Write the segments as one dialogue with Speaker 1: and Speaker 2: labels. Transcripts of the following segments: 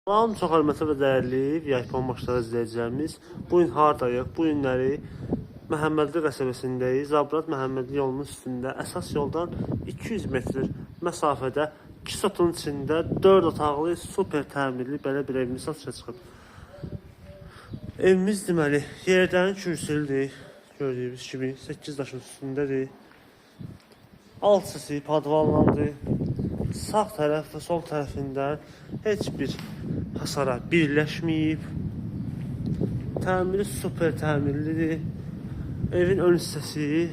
Speaker 1: Salam, çox hörmətli və dəyərli VIP maçları izləyicilərimiz. Bu gün hardayıq? Bu günləri Məhəmmədli qəsəbəsindəyiz. Zabrat Məhəmmədli yolunun üstündə əsas yoldan 200 metr məsafədə 2 sotun içində 4 otaqlı super təmirli belə bir evimiz satışa çıxıb. Evimiz deməli yerdən kürsüldür. Gördüyünüz kimi 8 daşın üstündədir. Alt sesi padvallandı. Sağ tərəf və sol tərəfindən heç bir hasara birləşməyib. Təmiri super təmirlidir. Evin ön hissəsi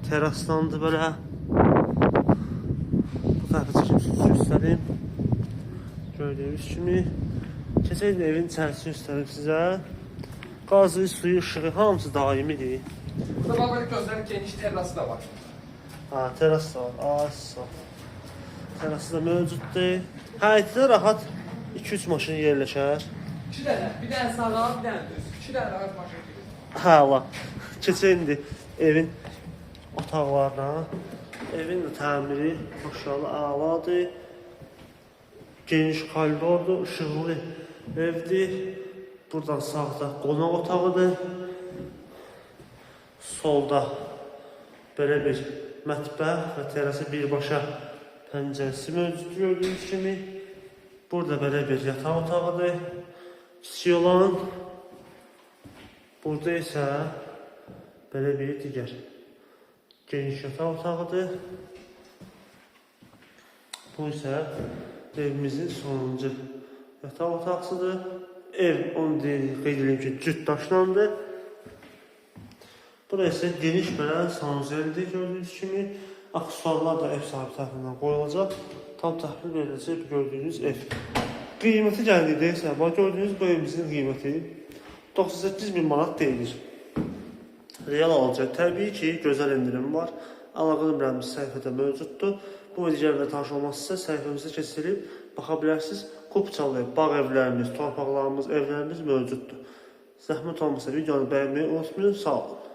Speaker 1: teraslandı belə. Bu tərəfə çəkimsiz göstərim. Gördüyünüz kimi. Keçək evin içərisini göstərim sizə. Qazı, suyu, ışığı hamısı daimidir.
Speaker 2: Burada böyle gözlerin geniş terası da var.
Speaker 1: Ha, teras da var. Sağ. Terası da mövcuddur. Həyətdə rahat 2-3 maşın yerləşər.
Speaker 2: 2 dənə, bir dənə sağa, bir dənə düz. 2 dənə rahat maşın gedir.
Speaker 1: Hə, Allah. Keçək indi evin otaqlarına. Evin də təmiri maşallah əladır. Geniş koridordur, ışıqlı evdir. Buradan sağda qonaq otağıdır. Solda belə bir mətbəx və terası birbaşa pəncərəsi mövcud gördüyünüz kimi. Burada belə bir yataq otağıdır. Kiçik olan. Burada isə belə bir digər geniş yataq otağıdır. Bu isə evimizin sonuncu yataq otaqsıdır. Ev, onu qeyd edeyim ki, cüt daşlandı. Burası isə geniş belə sanuzeldir gördüyünüz kimi. Aksesuarlar da ev sahibi tərəfindən qoyulacaq. Tam təhvil veriləcək gördüyünüz ev. Qiyməti gəldikdə isə, bax gördüyünüz bu evimizin qiyməti 98.000 manat deyilir. Real alacaq. Təbii ki, gözəl indirim var. Əlaqə nömrəmiz səhifədə mövcuddur. Bu videolarla tanış olmazsa səhifəmizə keçirib baxa bilərsiniz. Kupçalı bağ evlərimiz, torpaqlarımız, evlərimiz mövcuddur. Zəhmət olmasa videonu bəyənməyi unutmayın. Sağ olun.